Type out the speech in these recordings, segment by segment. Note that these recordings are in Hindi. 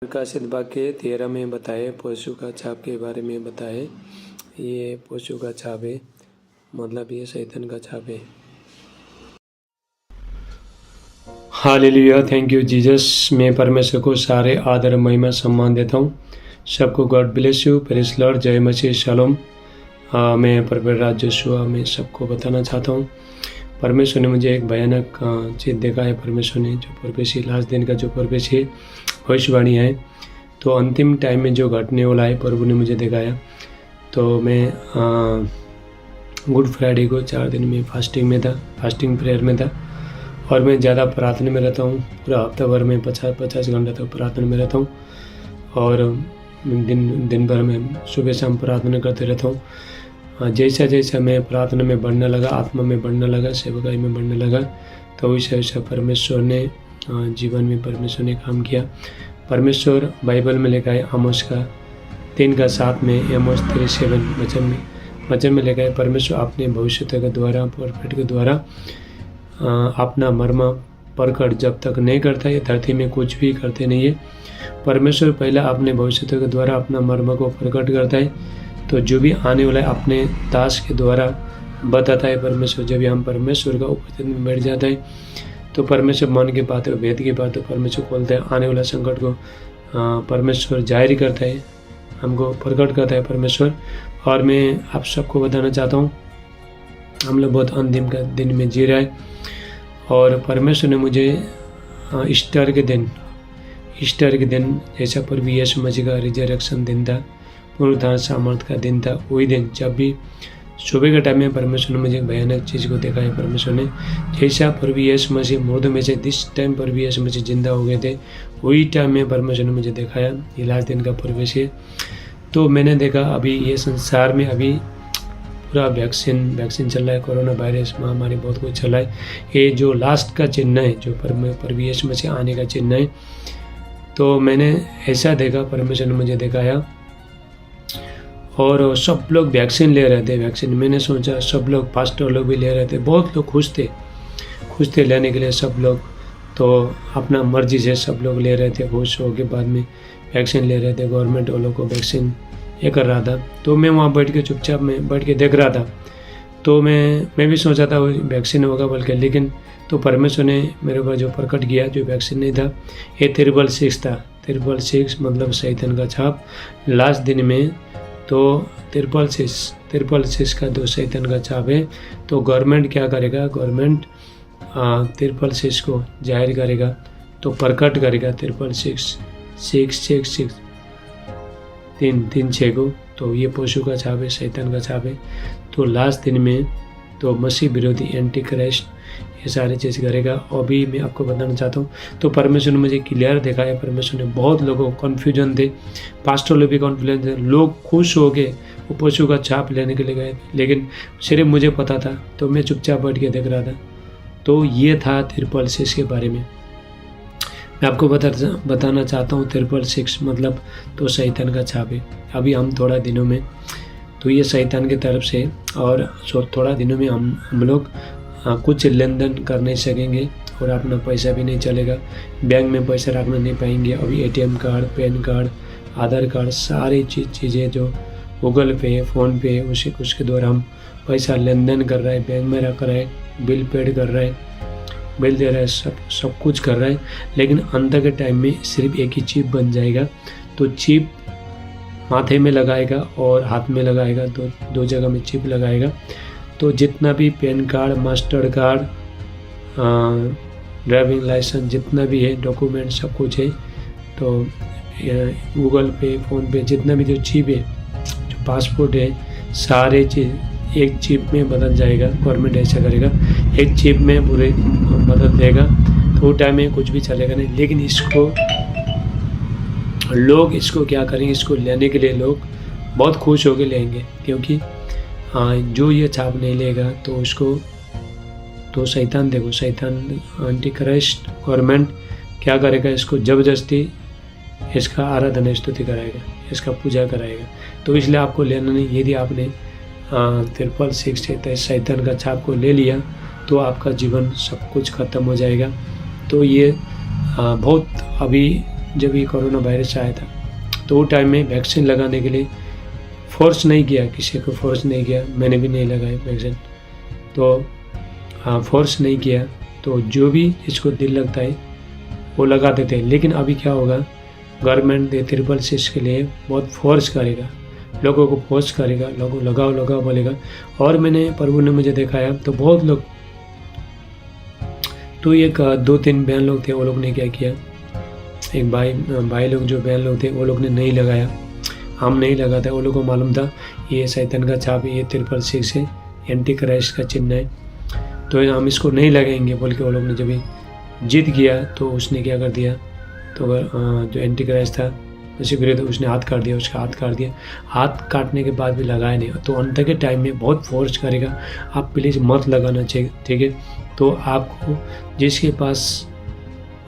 प्रकाशित वाक्य 13 में बताए पशु का छाप के बारे में बताए। ये पशु का छाप है, मतलब ये शैतान का छाप है। Hallelujah, thank you Jesus. मैं परमेश्वर को सारे आदर महिमा सम्मान देता हूँ। सबको God bless you, praise Lord, जय मसीह, शालोम। मैं प्रभु राज जोशुआ में सबको बताना चाहता हूँ। परमेश्वर ने मुझे एक भयानक चीज़ देखा है। परमेश्वर ने जो परवेशी लास्ट दिन का जो परवेशी भविष्यवाणी है, तो अंतिम टाइम में जो घटने वाला है प्रभु ने मुझे दिखाया। तो मैं गुड फ्राइडे को 4 दिन में फास्टिंग में था, फास्टिंग प्रेयर में था, और मैं ज़्यादा प्रार्थना में रहता हूँ। पूरा हफ्ता भर में 50 घंटा तक प्रार्थना में रहता हूँ, और दिन भर में सुबह शाम प्रार्थना करते रहता हूँ। जैसा जैसा मैं प्रार्थना में बढ़ने लगा, आत्मा में बढ़ने लगा, सेवकाई में बढ़ने लगा, तो वैसा वैसा परमेश्वर ने जीवन में परमेश्वर ने काम किया। परमेश्वर बाइबल में लिखा है आमोस का 3:7 में, आमोस 3:7 वचन में लिखा है, परमेश्वर अपने भविष्यता के द्वारा, प्रॉफिट के द्वारा अपना मर्म प्रकट जब तक नहीं करता है, धरती में कुछ भी करते नहीं है। परमेश्वर पहला अपने भविष्यता के द्वारा अपना मर्म को प्रकट करता है, तो जो भी आने वाला है अपने दास के द्वारा बताता है परमेश्वर। जब हम परमेश्वर का उपस्थिति में बैठ जाता है, तो परमेश्वर मन की बात है, वेद की बात है, परमेश्वर खोलता है। आने वाला संकट को परमेश्वर जाहिर करता है, हमको प्रकट करता है परमेश्वर। और मैं आप सबको बताना चाहता हूँ, हम लोग बहुत अंतिम का दिन में जी रहे हैं, और परमेश्वर ने मुझे ईस्टर के दिन जैसा प्रभु यीशु मसीह का रिजरेक्शन दिन था, पुनरुत्थान सामर्थ का दिन था, वही दिन जब भी सुबह के टाइम में परमेश्वर ने मुझे भयानक चीज़ को देखा है। परमेश्वर ने जैसा प्रभु यीशु मसीह मुर्दों में से जिस टाइम प्रभु यीशु मसीह जिंदा हो गए थे, वही टाइम में परमेश्वर ने मुझे दिखाया। ये लास्ट दिन का प्रवेश है। तो मैंने देखा अभी ये संसार में अभी पूरा वैक्सीन चल रहा है, कोरोना वायरस महामारी बहुत कुछ चल रहा है। ये जो लास्ट का चिन्ह है, जो प्रभु यीशु मसीह आने का चिन्ह है, तो मैंने ऐसा देखा, परमेश्वर ने मुझे दिखाया। और सब लोग वैक्सीन ले रहे थे। वैक्सीन मैंने सोचा सब लोग, पास्टर लोग भी ले रहे थे, बहुत लोग खुश थे लेने के लिए सब लोग। तो अपना मर्जी से सब लोग ले रहे थे, खुश हो के बाद में वैक्सीन ले रहे थे। गवर्नमेंट वालों को वैक्सीन ये कर रहा था, तो मैं वहाँ बैठ के चुपचाप में बैठ के देख रहा था। तो मैं भी सोचा था वैक्सीन होगा बोल के, लेकिन तो परमेश्वर ने मेरे ऊपर जो प्रकट किया, जो वैक्सीन नहीं था, ये 666 था। 666 मतलब शैतान का छाप लास्ट दिन में। तो 666 का जो शैतान का छाप है, तो गवर्नमेंट क्या करेगा, गवर्नमेंट 666 को जाहिर करेगा, तो प्रकट करेगा 666 3 को। तो ये पशु का छाप है, शैतान का छाप है। तो लास्ट दिन में तो मसीह विरोधी एंटी क्राइस्ट ये सारी चीज़ करेगा। अभी मैं आपको बताना चाहता हूँ, तो परमेश्वर ने मुझे क्लियर दिखाया। परमेश्वर ने बहुत लोगों को कन्फ्यूजन थे, पास्टर लोग भी कन्फ्यूजन थे, लोग खुश हो गए वो पशु का छाप लेने के लिए गए, लेकिन सिर्फ मुझे पता था, तो मैं चुपचाप बैठ के देख रहा था। तो ये था 666 के बारे में। मैं आपको बताना चाहता हूँ 666 मतलब तो शैतान का छाप है। अभी हम थोड़ा दिनों में तो ये शैतान की तरफ से, और थोड़ा दिनों में हम लोग कुछ लेन देन कर नहीं सकेंगे, और अपना पैसा भी नहीं चलेगा, बैंक में पैसा रखना नहीं पाएंगे। अभी ATM कार्ड, पैन कार्ड, आधार कार्ड, सारी चीज़ें जो गूगल पे, फ़ोन पे, उसके द्वारा हम पैसा लेन देन कर रहे हैं, बैंक में रख रहे हैं, बिल पेड कर रहे हैं, बिल दे रहे हैं, सब कुछ कर रहे हैं। लेकिन अंत के टाइम में सिर्फ एक ही चिप बन जाएगा। तो चिप माथे में लगाएगा और हाथ में लगाएगा, दो जगह में चिप लगाएगा। तो जितना भी PAN card, master card, driving licence, जितना भी है डॉक्यूमेंट, सब कुछ है। तो गूगल पे, फ़ोन पे, जितना भी जो चिप है, जो पासपोर्ट है, सारे चीज़ एक चिप में बदल जाएगा। गवर्नमेंट ऐसा करेगा, एक चिप में पूरे बदल देगा, तो टाइम में कुछ भी चलेगा नहीं। लेकिन लोग इसको क्या करेंगे, इसको लेने के लिए लोग बहुत खुश होकर लेंगे, क्योंकि जो ये छाप नहीं लेगा तो उसको तो शैतान, देखो शैतान एंटी क्राइस्ट गवर्नमेंट क्या करेगा, इसको ज़बरदस्ती इसका आराधना स्तुति कराएगा, इसका पूजा कराएगा। तो इसलिए आपको लेना नहीं। यदि आपने 666 शैतान का छाप को ले लिया, तो आपका जीवन सब कुछ खत्म हो जाएगा। तो ये बहुत अभी जब ये कोरोना वायरस आया था, तो वो टाइम में वैक्सीन लगाने के लिए फोर्स नहीं किया, किसी को फोर्स नहीं किया, मैंने भी नहीं लगाया वैक्सीन, तो फोर्स नहीं किया। तो जो भी इसको दिल लगता है वो लगा देते हैं। लेकिन अभी क्या होगा, गवर्नमेंट 666 के लिए बहुत फोर्स करेगा, लोगों को फोर्स करेगा, लोगों लगाओ लगाओ बोलेगा। और मैंने प्रभु ने मुझे दिखाया तो बहुत लोग, तो एक 2-3 बहन लोग थे, वो लोग ने क्या किया, एक भाई लोग जो बहन लोग थे वो लोग ने नहीं लगाया, हम नहीं लगाता। वो लोग को मालूम था ये शैतान का छाप है, ये 666 है, एंटी क्राइस्ट का चिन्ह है, तो हम इसको नहीं लगाएंगे बोल के वो लोग ने जब जीत गया तो उसने क्या कर दिया, तो जो एंटी क्राइस्ट था उसी विरुद्ध उसने हाथ काट दिया, उसका हाथ काट दिया। हाथ काटने के बाद भी लगाया नहीं। तो अंत के टाइम में बहुत फोर्स करेगा, आप प्लीज़ मत लगाना चाहिए, ठीक है। तो आपको जिसके पास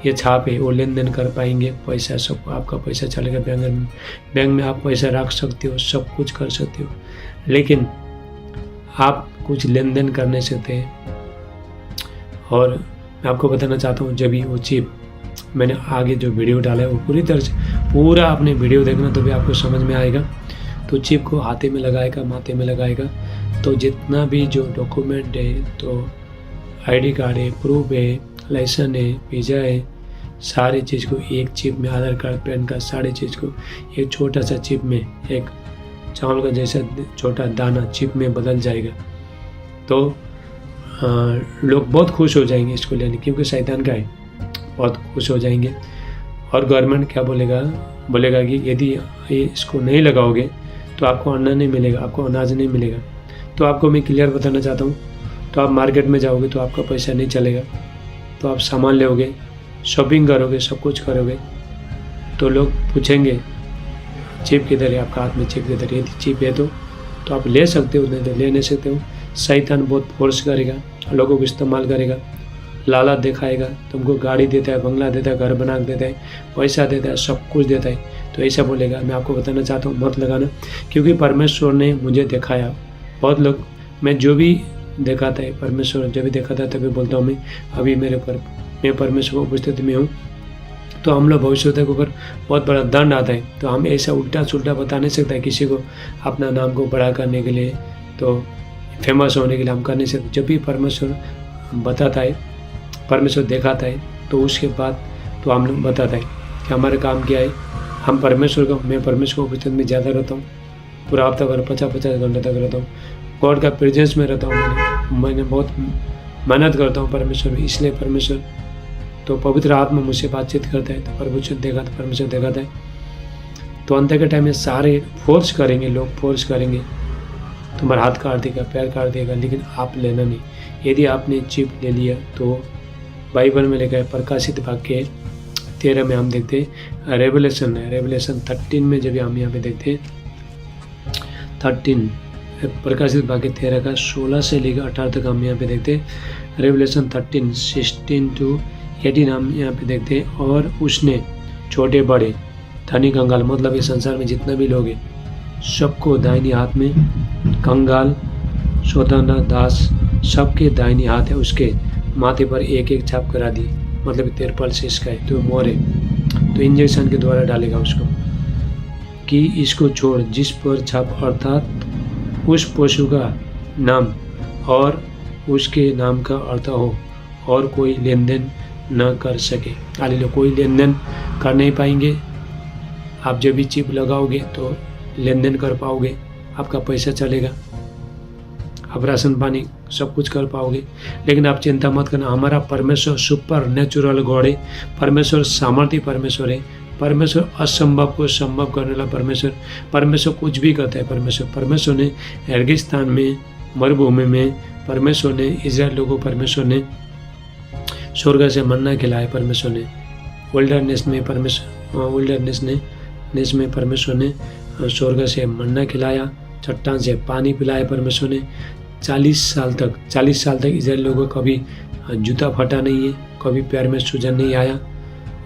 ये छाप है वो लेन देन कर पाएंगे, पैसा सब आपका पैसा चलेगा बैंक में आप पैसा रख सकते हो, सब कुछ कर सकते हो, लेकिन आप कुछ लेन देन कर नहीं सकते। और मैं आपको बताना चाहता हूँ, जब भी वो चिप मैंने आगे जो वीडियो डाला है वो पूरी तरह से पूरा आपने वीडियो देखना, तो भी आपको समझ में आएगा। तो चिप को हाथे में लगाएगा, माथे में लगाएगा, तो जितना भी जो डॉक्यूमेंट है, तो आईडी कार्ड है, प्रूफ है, लाइसेंस है, वीज़ा है, सारी चीज़ को एक चिप में, आधार कार्ड, पैन कार्ड, सारी चीज़ को एक छोटा सा चिप में, एक चावल का जैसा छोटा दाना चिप में बदल जाएगा। तो लोग बहुत खुश हो जाएंगे इसको लेने, क्योंकि शैतान का है, बहुत खुश हो जाएंगे। और गवर्नमेंट क्या बोलेगा कि यदि इसको नहीं लगाओगे तो आपको अन्न नहीं मिलेगा, आपको अनाज नहीं मिलेगा। तो आपको मैं क्लियर बताना चाहता हूँ, तो आप मार्केट में जाओगे तो आपका पैसा नहीं चलेगा, तो आप सामान लोगे, शॉपिंग करोगे, सब कुछ करोगे, तो लोग पूछेंगे चिप किधर है, आपका हाथ में चिप किधर है। यदि चिप है तो आप ले सकते हो, नहीं तो ले नहीं सकते हो। शैतान बहुत फोर्स करेगा, लोगों को इस्तेमाल करेगा, लालच दिखाएगा, तुमको गाड़ी देता है, बंगला देता है, घर बना के देता है, पैसा देता है, सब कुछ देता है, तो ऐसा बोलेगा। मैं आपको बताना चाहता हूँ मत लगाना, क्योंकि परमेश्वर ने मुझे दिखाया। बहुत लोग, मैं जो भी दिखाता है परमेश्वर जब भी दिखाता है तभी बोलता हूँ मैं अभी मैं परमेश्वर की उपस्थिति में हूँ। तो हम लोग भविष्य के ऊपर बहुत बड़ा दंड आता है, तो हम ऐसा उल्टा सुल्टा बता नहीं सकता किसी को अपना नाम को बड़ा करने के लिए, तो फेमस होने के लिए हम कर नहीं सकते। जब भी परमेश्वर बताता है, परमेश्वर दिखाता है, तो उसके बाद तो हम लोग बताता है कि हमारा काम क्या है। हम परमेश्वर को, मैं परमेश्वर की उपस्थिति में ज़्यादा रहता हूँ, पूरा हफ्ता भर 50-50 घंटे तक रहता हूँ, गॉड का प्रेजेंस में रहता हूँ। मैंने बहुत मेहनत करता हूँ परमेश्वर में, इसलिए परमेश्वर तो पवित्र आत्मा मुझसे बातचीत करता है, तो परमेश्वर दिखाता है। तो अंत के टाइम में सारे फोर्स करेंगे, लोग फोर्स करेंगे, तुम्हारा हाथ काट देगा, पैर काट देगा, लेकिन आप लेना नहीं। यदि आपने चिप ले लिया तो बाइबल में लिखा है, प्रकाशित वाक्य 13 में हम देखते हैं, रेवलेशन 13 में जब हम यहाँ पे देखते हैं 13 प्रकाशित वाक्य 13 का 16 से लेकर 18 तक हम यहाँ पे देखते हैं। रेवलेशन 13 16 to 18 हम यहाँ पे देखते हैं। और उसने छोटे बड़े धनी कंगाल, मतलब ये संसार में जितना भी लोग हैं सबको दाहिनी हाथ में, कंगाल, स्वतंत्र, दास, सबके दाहिनी हाथ है, उसके माथे पर एक एक छाप करा दी, मतलब 666 का है, तो मोर है, तो इंजेक्शन के द्वारा डालेगा उसको कि इसको छोड़, जिस पर छाप अर्थात उस पशु का नाम और उसके नाम का अर्थ हो, और कोई लेन देन न कर सके। हालेलुया, कोई लेन देन कर नहीं पाएंगे। आप जब भी चिप लगाओगे तो लेन देन कर पाओगे, आपका पैसा चलेगा, आप राशन पानी सब कुछ कर पाओगे। लेकिन आप चिंता मत करना, हमारा परमेश्वर सुपर नेचुरल गॉड है, परमेश्वर सामर्थ्य परमेश्वर है, परमेश्वर असंभव को संभव करने वाला परमेश्वर कुछ भी करता है। परमेश्वर ने रेगिस्तान में, मरुभूमि में, परमेश्वर ने इजराइल लोगों, परमेश्वर ने स्वर्ग से मन्ना खिलाया, परमेश्वर ने विल्डरनेस में परमेश्वर ने स्वर्ग से मन्ना खिलाया, चट्टान से पानी पिलाया। परमेश्वर ने 40 साल तक इजराइल लोगों को कभी जूता फटा नहीं है, कभी पैर में सूजन नहीं आया।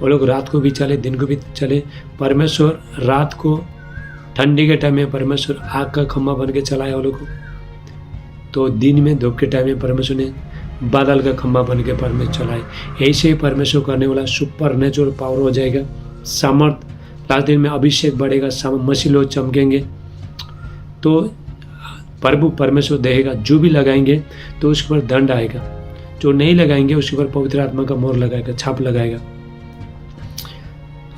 वो लोग रात को भी चले, दिन को भी चले। परमेश्वर रात को ठंडी के टाइम में परमेश्वर आग का खम्भा बन के चलाया वो लोग को, तो दिन में धूप के टाइम में परमेश्वर ने बादल का खम्भा बन के परमेश्वर चलाए। ऐसे ही परमेश्वर करने वाला सुपर नेचुरल पावर हो जाएगा। सामर्थ, लास्ट दिन में अभिषेक बढ़ेगा, मसीह लोग चमकेंगे। तो प्रभु परमेश्वर देगा, जो भी लगाएंगे तो उसके ऊपर दंड आएगा, जो नहीं लगाएंगे उसके ऊपर पवित्र आत्मा का मोहर लगाएगा, छाप लगाएगा।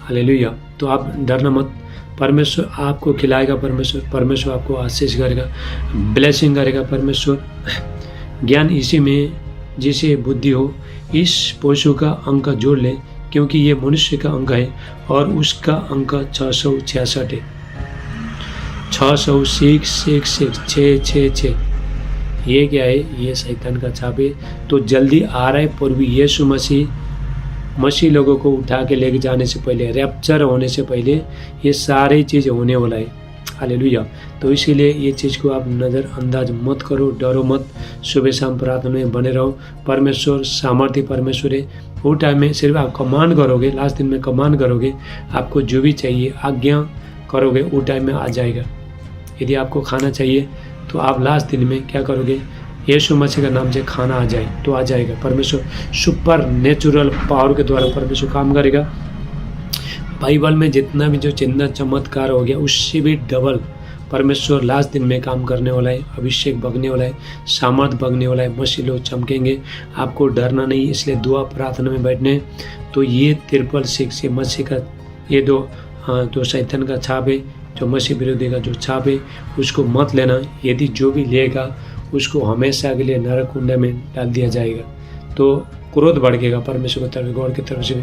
हालेलुया। तो आप डरना मत, परमेश्वर आपको खिलाएगा, परमेश्वर आपको आशीष करेगा, ब्लेसिंग करेगा परमेश्वर। ज्ञान इसी में जिसे बुद्धि हो, इस पशु का अंक जोड़ ले, क्योंकि ये मनुष्य का अंक है और उसका अंक 666 है। 666 ये क्या है? ये शैतान का छाप है। तो जल्दी आ रहा है प्रभु यीशु मसीह लोगों को उठा के लेके जाने से पहले, रैप्चर होने से पहले ये सारी चीज़ होने वाला है। हालेलुया। तो इसीलिए ये चीज़ को आप नज़रअंदाज मत करो, डरो मत, सुबह शाम प्रार्थना में बने रहो। परमेश्वर सामर्थ्य परमेश्वर है। वो टाइम में सिर्फ आप कमांड करोगे, लास्ट दिन में कमांड करोगे, आपको जो भी चाहिए आज्ञा करोगे, वो टाइम में आ जाएगा। यदि आपको खाना चाहिए तो आप लास्ट दिन में क्या करोगे? यीशु मसीह का नाम से खाना आ जाए तो आ जाएगा। परमेश्वर सुपर नेचुरल पावर के द्वारा परमेश्वर काम करेगा। बाइबल में जितना भी जो चिन्ह चमत्कार हो गया उससे भी डबल परमेश्वर लास्ट दिन में काम करने वाला है। अभिषेक बगने वाला है, सामर्थ बगने वाला है, मसीह लोग चमकेंगे। आपको डरना नहीं, इसलिए दुआ प्रार्थना में बैठने। तो ये 666 मसीह का ये दो शैतान का छाप है, जो मसीह विरोधी का जो छाप है, उसको मत लेना। यदि जो भी लेगा उसको हमेशा के लिए नरक कुंड में डाल दिया जाएगा। तो क्रोध भड़केगा, परमेश्वर की तरफ, गॉड की तरफ से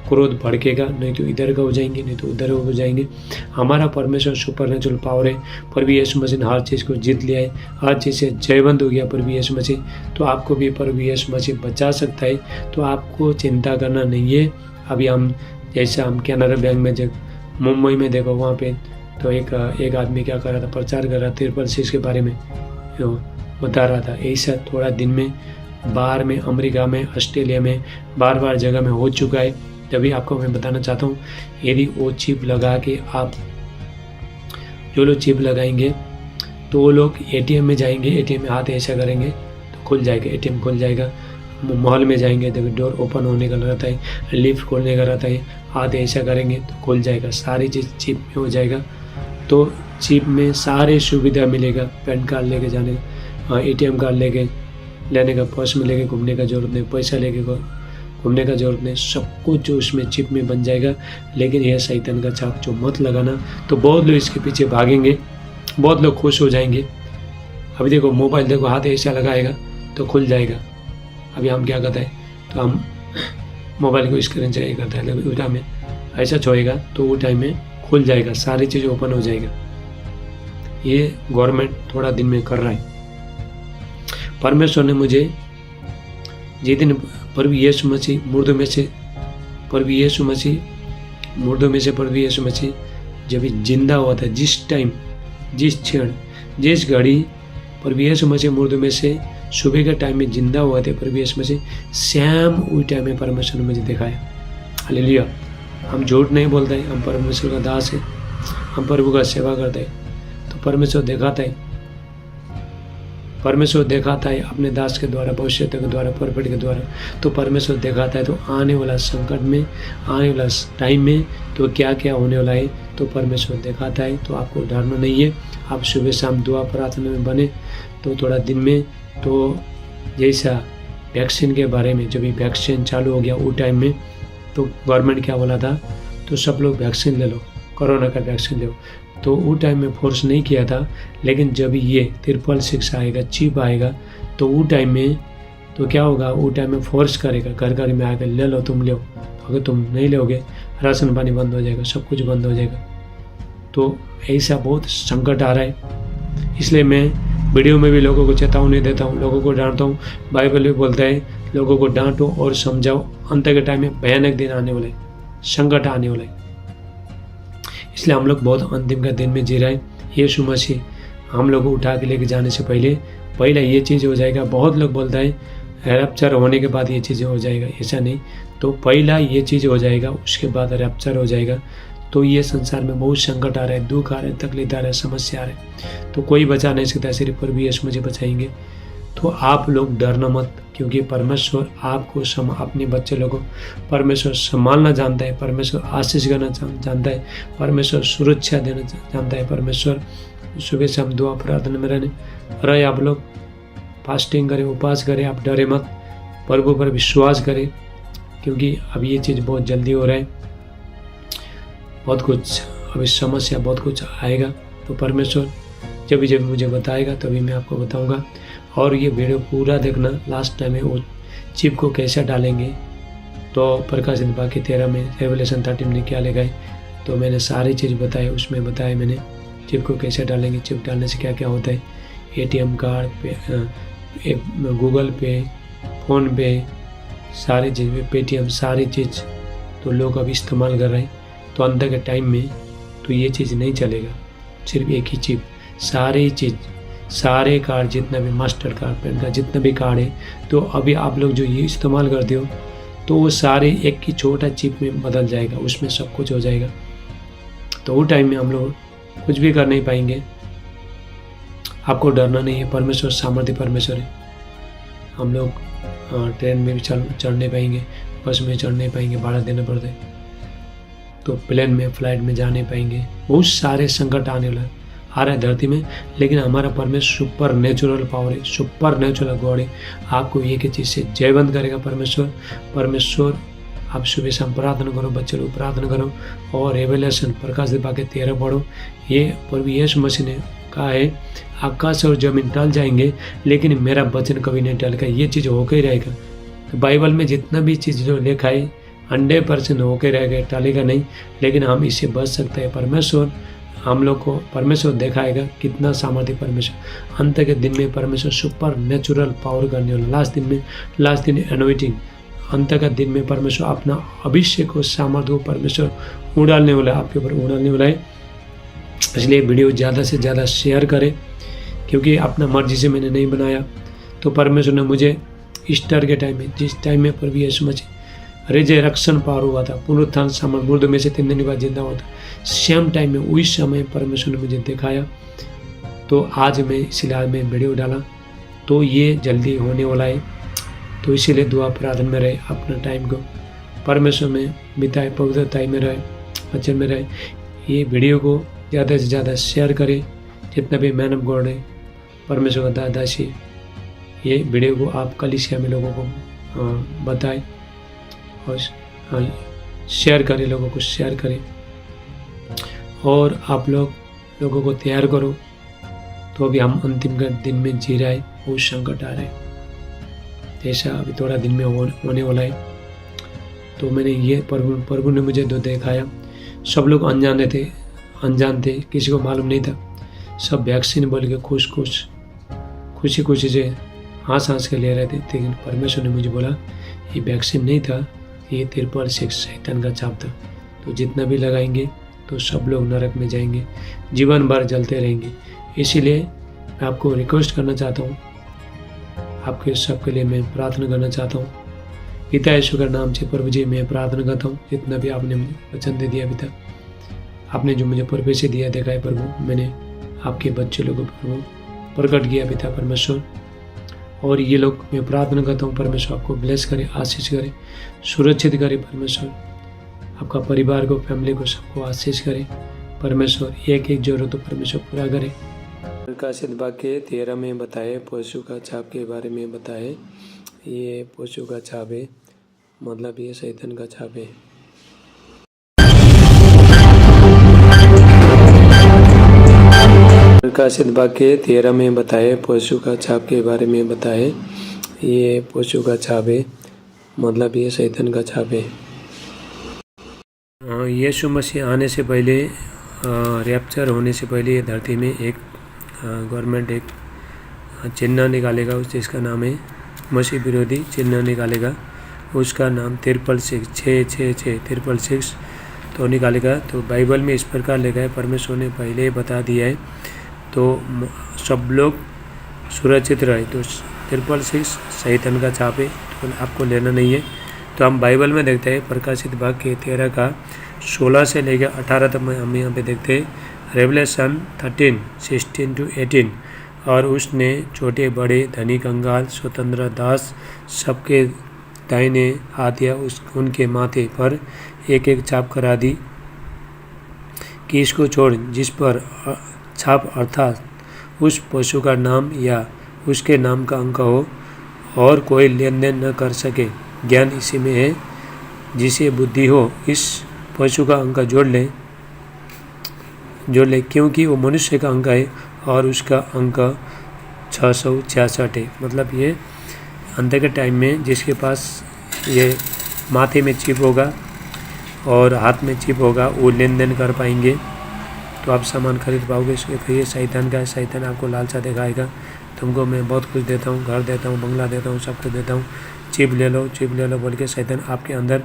क्रोध भड़केगा, नहीं तो इधर का हो जाएंगे, नहीं तो उधर हो जाएंगे। हमारा परमेश्वर सुपर नेचुरल पावर है। प्रभु यीशु मसीह ने हर चीज़ को जीत लिया है, हर चीज़ से जयवंत हो गया प्रभु यीशु मसीह। तो आपको भी प्रभु यीशु मसीह बचा सकता है। तो आपको चिंता करना नहीं है। अभी हम जैसे हम कैनरा बैंक में जब मुंबई में देखो, वहाँ पे तो एक आदमी क्या कर रहा था, प्रचार कर रहा था 666 के बारे में बता रहा था। ऐसा थोड़ा दिन में बाहर में, अमेरिका में, ऑस्ट्रेलिया में, बार जगह में हो चुका है। तभी आपको मैं बताना चाहता हूँ, यदि वो चिप लगा के आप, जो लोग चिप लगाएंगे तो वो लोग एटीएम में जाएंगे, एटीएम में हाथ ऐसा करेंगे तो खुल जाएगा, एटीएम खुल जाएगा। मॉल में जाएंगे तो डोर ओपन होने का रहता है, लिफ्ट खोलने का रहता है, हाथ ऐसा करेंगे तो खुल जाएगा। सारी चीज़ चिप में हो जाएगा। तो चिप में सारे सुविधा मिलेगा। पैन कार्ड लेके जाने, एटीएम कार्ड लेने का, पर्स में लेके घूमने का जरूरत नहीं, पैसा लेके घूमने का जरूरत नहीं, सब कुछ जो उसमें चिप में बन जाएगा। लेकिन यह शैतान का छाप जो मत लगाना। तो बहुत लोग इसके पीछे भागेंगे, बहुत लोग खुश हो जाएंगे। अभी देखो मोबाइल, देखो हाथ ऐसा लगाएगा तो खुल जाएगा। अभी हम क्या करते हैं, तो हम मोबाइल को स्क्रीन चाहिए करता है, लेकिन उस टाइम में ऐसा छोड़ेगा तो वो टाइम में खुल जाएगा, सारी चीज़ ओपन हो जाएगा। ये गवर्नमेंट थोड़ा दिन में कर रहा है। परमेश्वर ने मुझे जिस दिन प्रभु यीशु मसीह मुर्दों में से प्रभु यीशु मसीह जब जिंदा हुआ था, जिस टाइम, जिस क्षण, जिस घड़ी प्रभु यीशु मसीह मुर्दों में से सुबह के टाइम में जिंदा हुआ थे प्रभु यीशु मसीह, सेम उसी टाइम में परमेश्वर ने मुझे दिखाया। हालेलुया। हम झूठ नहीं बोलते हैं, हम परमेश्वर का दास है, हम प्रभु का सेवा करते हैं। तो परमेश्वर दिखाता है अपने दास के द्वारा, भविष्य के द्वारा, प्रॉफिट के द्वारा। तो परमेश्वर दिखाता है। तो आने वाला संकट में, आने वाला टाइम में तो क्या क्या होने वाला है तो परमेश्वर दिखाता है। तो आपको डरना नहीं है। आप सुबह शाम दुआ प्रार्थना में बने। तो थोड़ा दिन में, तो जैसा वैक्सीन के बारे में, जब भी वैक्सीन चालू हो गया वो टाइम में, तो गवर्नमेंट क्या बोला था, तो सब लोग वैक्सीन ले लो, कोरोना का वैक्सीन ले लो। तो वो टाइम में फोर्स नहीं किया था। लेकिन जब ये 666 आएगा, चिप आएगा, तो वो टाइम में तो क्या होगा, वो टाइम में फोर्स करेगा, घर घर में आकर ले लो, तुम लो। अगर तुम नहीं लोगे, राशन पानी बंद हो जाएगा, सब कुछ बंद हो जाएगा। तो ऐसा बहुत संकट आ रहा है। इसलिए मैं वीडियो में भी लोगों को चेतावनी देता हूँ, लोगों को डांटता हूँ। बाइबल भी बोलता है लोगों को डांटो और समझाओ, अंत के टाइम में भयानक दिन आने वाले, संकट आने वाले। इसलिए हम लोग बहुत अंतिम का दिन में जी रहे हैं। यीशु मसीह हम लोग को उठा के लेके जाने से पहले ये चीज़ हो जाएगा। बहुत लोग बोलता है रैप्चर होने के बाद ये चीज़ें हो जाएगा, ऐसा नहीं। तो पहला ये चीज़ हो जाएगा, उसके बाद रैप्चर हो जाएगा। तो ये संसार में बहुत संकट आ रहा है, दुख आ रहा है, तकलीफ आ रहा है, समस्या आ रहा है। तो कोई बचा नहीं सकता, सिर्फ प्रभु यीशु मसीह बचाएंगे। तो आप लोग डरना मत, क्योंकि परमेश्वर आपको अपने बच्चे लोगों को परमेश्वर संभालना जानता है, परमेश्वर आशीष करना जानता है, परमेश्वर सुरक्षा देना जानता है। परमेश्वर सुबह शाम दुआ प्रार्थना में रहे आप लोग, फास्टिंग करें, उपवास करें, आप डरे मत, प्रभु पर विश्वास करें, क्योंकि अब ये चीज़ बहुत जल्दी हो रहा है, बहुत कुछ अभी समस्या बहुत कुछ आएगा। तो परमेश्वर जब भी मुझे बताएगा तभी मैं आपको बताऊंगा। और ये वीडियो पूरा देखना, लास्ट टाइम में वो चिप को कैसे डालेंगे, तो प्रकाशित वाक्य 13 में, रेवलेशन 13 में क्या लगाए, तो मैंने सारी चीज़ बताई, उसमें बताया मैंने चिप को कैसे डालेंगे, चिप डालने से क्या क्या होता है, ATM कार्ड पे, गूगल पे, फ़ोन पे, सारी चीज़ पे, पेटीएम, सारी चीज़ तो लोग अब इस्तेमाल कर रहे हैं। तो अंदर के टाइम में तो ये चीज़ नहीं चलेगा, सिर्फ एक ही चिप, सारी चीज़, सारे कार्ड, जितना भी मास्टर कार्ड, पैन कार्ड, जितना भी कार्ड है, तो अभी आप लोग जो ये इस्तेमाल करते हो तो वो सारे एक ही छोटा चिप में बदल जाएगा, उसमें सब कुछ हो जाएगा। तो वो टाइम में हम लोग कुछ भी कर नहीं पाएंगे। आपको डरना नहीं है, परमेश्वर सामर्थ्य परमेश्वर है। हम लोग ट्रेन में भी चढ़ नहीं पाएंगे, बस में चढ़ नहीं पाएंगे, भाड़ा देना पड़ता है, तो प्लेन में, फ्लाइट में जा नहीं पाएंगे। बहुत सारे संकट आने वाला आ रहा है धरती में, लेकिन हमारा परमेश्वर सुपर नेचुरल पावर है, सुपर नेचुरल गॉड है। आपको एक ही चीज़ से जयवंत करेगा परमेश्वर। आप सुबह शाम प्रार्थना करो, बच्चे लोग प्रार्थना करो, और रेवलेशन प्रकाश वाक्य 13 पढ़ो। ये प्रभु यीशु मसीह ने कहा है, आकाश और जमीन टल जाएंगे लेकिन मेरा वचन कभी नहीं टलेगा। ये चीज़ होकर ही रहेगा। तो बाइबल में जितना भी चीज़ जो लिखा है 100% होकर रहेगा, टलेगा नहीं, लेकिन हम इससे बच सकते हैं। परमेश्वर हम लोग को परमेश्वर दिखाएगा कितना सामर्थ्य परमेश्वर। अंत के दिन में परमेश्वर सुपर नेचुरल पावर करने वाला, लास्ट दिन एनोइटिंग, अंत का दिन में परमेश्वर अपना अभिषेक को, सामर्थ्य को परमेश्वर उड़ालने वाला है, आपके ऊपर उड़ालने वाला है। इसलिए वीडियो ज़्यादा से ज़्यादा शेयर करें, क्योंकि अपना मर्जी से मैंने नहीं बनाया। तो परमेश्वर ने मुझे ईस्टर के टाइम में, जिस टाइम में प्रभु यीशु मसीह रिजरेक्शन पावर हुआ था, पुनरुत्थान सामर्थ, मुर्दों में से 3 दिन बाद जिंदा हुआ था, सेम टाइम में, उसी समय परमेश्वर ने मुझे दिखाया। तो आज मैं इसलिए आज मैं वीडियो डाला, तो ये जल्दी होने वाला है। तो इसीलिए दुआ प्रार्थना में रहे, अपना टाइम को परमेश्वर में बिताए, पवित्रता में रहे, वचन में रहे। ये वीडियो को ज़्यादा से ज़्यादा शेयर करें, जितना भी मैन ऑफ गॉड है, परमेश्वर का दासी, ये वीडियो को आप कलीसिया में लोगों को बताएं और शेयर करें, लोगों को शेयर करें, और आप लोगों को तैयार करो। तो अभी हम अंतिम दिन में जी रहे हैं, बहुत संकट आ रहा है, ऐसा अभी थोड़ा दिन में होने वाला है। तो मैंने ये प्रभु ने मुझे दो दिखाया। सब लोग अनजान थे, किसी को मालूम नहीं था। सब वैक्सीन बोल के खुशी से सांस के ले रहे थे, लेकिन परमेश्वर ने मुझे बोला ये वैक्सीन नहीं था, ये 666 शैतान का छाप था। तो जितना भी लगाएंगे तो सब लोग नरक में जाएंगे, जीवन भर जलते रहेंगे। इसीलिए मैं आपको रिक्वेस्ट करना चाहता हूँ, आपके सबके लिए मैं प्रार्थना करना चाहता हूँ। पिता यीशु का नाम से प्रभु जी मैं प्रार्थना करता हूँ, जितना भी आपने मुझे वचन दे दिया पिता, आपने जो मुझे प्रोफेसी दिया देखा है प्रभु, मैंने आपके बच्चे लोगों को प्रकट किया पिता परमेश्वर। और ये लोग मैं प्रार्थना करता हूँ परमेश्वर आपको ब्लेस करे, आशीष करे, सुरक्षित करे परमेश्वर, आपका परिवार को, फैमिली को, सबको आशीष करे परमेश्वर। एक जरूरत तो परमेश्वर पूरा करे। प्रकाशित वाक्य 13 में बताए, पशु का छाप के बारे में बताए। ये पशु का छाप है, मतलब ये शैतान का छाप है। प्रकाशित वाक्य 13 में बताए, पशु का छाप के बारे में बताए। ये पशु का छाप है, मतलब ये शैतान का छाप है। यीशु मसीह आने से पहले, रैप्चर होने से पहले धरती में एक गवर्नमेंट एक चिन्ह निकालेगा, उस जिसका नाम है मसीह विरोधी चिन्ह निकालेगा। उसका नाम 666 तो निकालेगा। तो बाइबल में इस प्रकार लिखा है, परमेश्वर ने पहले ही बता दिया है, तो सब लोग सुरक्षित रहे। तो 666 शैतान का छाप है, तो आपको लेना नहीं है। तो हम बाइबल में देखते हैं प्रकाशित वाक्य 13 का 16 से लेकर 18 तक में हम यहाँ पे देखते हैं। रेवलेशन 13:16 to 18 और उसने छोटे बड़े धनी कंगाल स्वतंत्र दास सबके दाहिने हाथ या उनके माथे पर एक एक छाप करा दी कि इसको छोड़ जिस पर छाप अर्थात उस पशु का नाम या उसके नाम का अंक हो और कोई लेन देन न कर सके। ज्ञान इसी में है, जिसे बुद्धि हो इस पशु का अंक जोड़ ले क्योंकि वो मनुष्य का अंक है और उसका अंक 666 है। मतलब ये अंत के टाइम में जिसके पास ये माथे में चिप होगा और हाथ में चिप होगा वो लेन देन कर पाएंगे, तो आप सामान खरीद पाओगे। ये शैतान का है, शैतान आपको लालसा दिखाएगा, तुमको मैं बहुत कुछ देता हूँ, घर देता हूँ, बंगला देता हूँ, सब कुछ देता हूँ, चिप ले लो बोल के शैतान आपके अंदर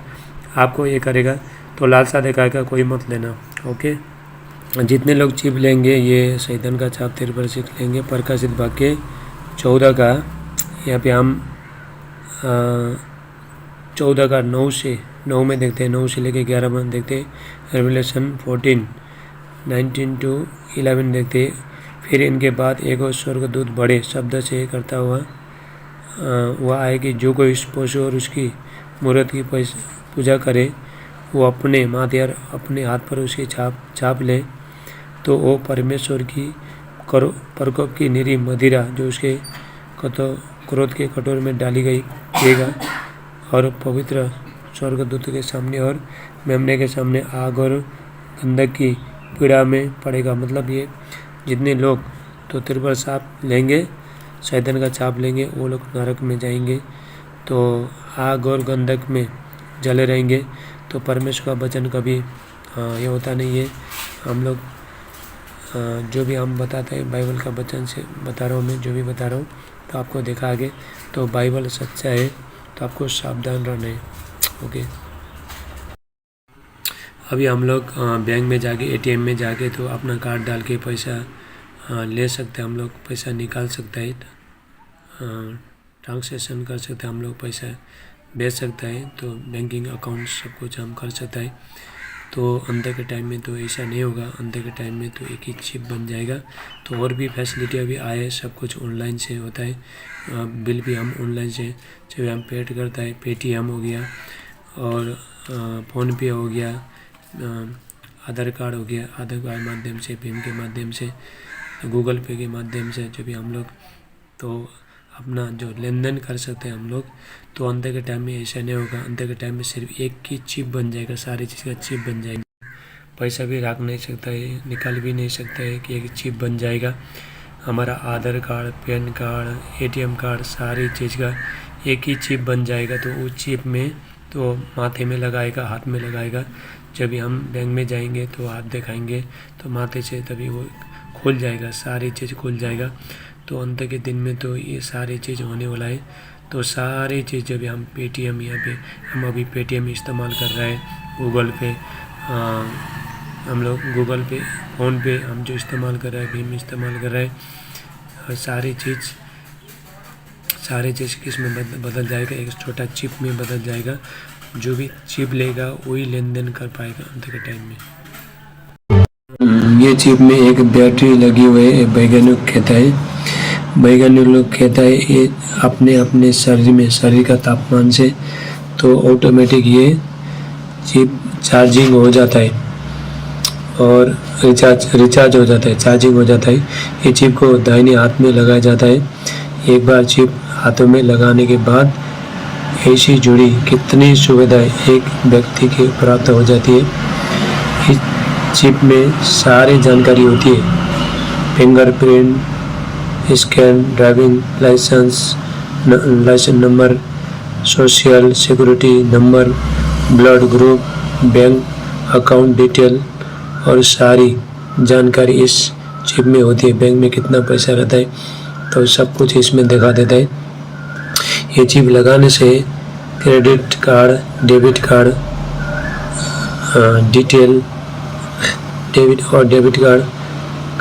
आपको ये करेगा, तो लालसा दिखाएगा, कोई मत लेना। ओके, जितने लोग चिप लेंगे ये शैतान का छाप 13 सीख लेंगे। प्रकाशित वाक्य 14 का यहाँ पे हम 14 का 9 में देखते हैं, 9 से लेके 11 में देखते हैं। रेवलेशन 14:19 to 11 देखते हैं। फिर इनके बाद एक और स्वर्गदूत बड़े शब्द से करता हुआ वह आए कि जो कोई इस पशु और उसकी मूर्त की पूजा करे वो अपने माथे और अपने हाथ पर उसकी छाप ले, तो वो परमेश्वर की प्रकोप की निरी मदिरा जो उसके क्रोध के कटोरे में डाली गई पिएगा और पवित्र स्वर्गदूत के सामने और मेमने के सामने आग और गंधक की पीड़ा में पड़ेगा। मतलब ये जितने लोग तो 13 छाप लेंगे, शैतान का छाप लेंगे, वो लोग नरक में जाएंगे, तो आग और गंधक में जले रहेंगे। तो परमेश्वर का वचन कभी ये होता नहीं है। हम लोग जो भी हम बताते हैं बाइबल का वचन से बता रहा हूँ, मैं जो भी बता रहा हूँ तो आपको देखा आगे, तो बाइबल सच्चा है, तो आपको सावधान रहना है। ओके, अभी हम लोग बैंक में जाके एटीएम में जाके तो अपना कार्ड डाल के पैसा ले सकते हैं, हम लोग पैसा निकाल सकते हैं, ट्रांसैक्शन कर सकते हैं, हम लोग पैसा भेज सकता है, तो बैंकिंग अकाउंट सब कुछ हम कर सकता है। तो अंत के टाइम में तो ऐसा नहीं होगा, अंत के टाइम में तो एक ही चिप बन जाएगा। तो और भी फैसिलिटी अभी आए, सब कुछ ऑनलाइन से होता है, बिल भी हम ऑनलाइन से जब हम पेड करता है, पेटीएम हो गया और फ़ोन पे हो गया, आधार कार्ड हो गया, आधार कार्ड माध्यम से, भीम के माध्यम से, गूगल पे के माध्यम से जब भी हम लोग तो अपना जो लेन देन कर सकते हैं हम लोग। तो अंत के टाइम में ऐसा नहीं होगा, अंत के टाइम में सिर्फ एक ही चिप बन जाएगा, सारी चीज़ का चिप बन जाएगा, पैसा भी रख नहीं सकता है, निकाल भी नहीं सकता है कि एक चिप बन जाएगा। हमारा Aadhaar card, PAN card, ATM card, सारी चीज़ का एक ही चिप बन जाएगा। तो उस चिप में तो माथे में लगाएगा, हाथ में लगाएगा, जब भी हम बैंक में जाएंगे तो हाथ दिखाएंगे तो माथे से तभी वो खुल जाएगा, सारी चीज़ खुल जाएगा। तो अंत के दिन में तो ये सारी चीज़ होने वाला है। तो सारी चीज़ जब हम पेटीएम, यहाँ पे हम अभी पेटीएम इस्तेमाल कर रहे हैं, गूगल पे हम लोग गूगल पे, फ़ोन पे हम जो इस्तेमाल कर रहे हैं, भीम इस्तेमाल कर रहे हैं, और सारी चीज़ किस में बदल जाएगा, एक छोटा चिप में बदल जाएगा। जो भी चिप लेगा वही लेन देन कर पाएगा अंत के टाइम में। ये चिप में एक बैटरी लगी हुई है, वैज्ञानिक लोग कहता है ये अपने शरीर का तापमान से तो ऑटोमेटिक ये चिप चार्जिंग हो जाता है और रिचार्ज हो जाता है, चार्जिंग हो जाता है। ये चिप को दाहिने हाथ में लगाया जाता है। एक बार चिप हाथों में लगाने के बाद ऐसी जुड़ी कितनी सुविधाएं एक व्यक्ति की प्राप्त हो जाती है। इस चिप में सारी जानकारी होती है, fingerprint scan, driving licence number, social security number, blood group, bank account detail और सारी जानकारी इस चिप में होती है। बैंक में कितना पैसा रहता है तो सब कुछ इसमें दिखा देता है। ये चिप लगाने से credit card, debit card detail, debit card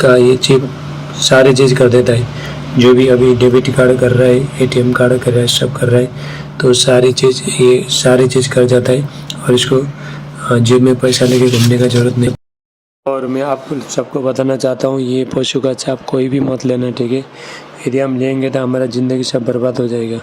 का ये चिप सारी चीज़ कर देता है। जो भी अभी डेबिट कार्ड कर रहा है, एटीएम कार्ड कर रहा है, सब कर रहा है, तो सारी चीज़ कर जाता है और इसको जेब में पैसा लेके घूमने का जरूरत नहीं। और मैं आपको सबको बताना चाहता हूँ, ये पशु का छाप कोई भी मत लेना, ठीक है। यदि हम लेंगे तो हमारा ज़िंदगी सब बर्बाद हो जाएगा।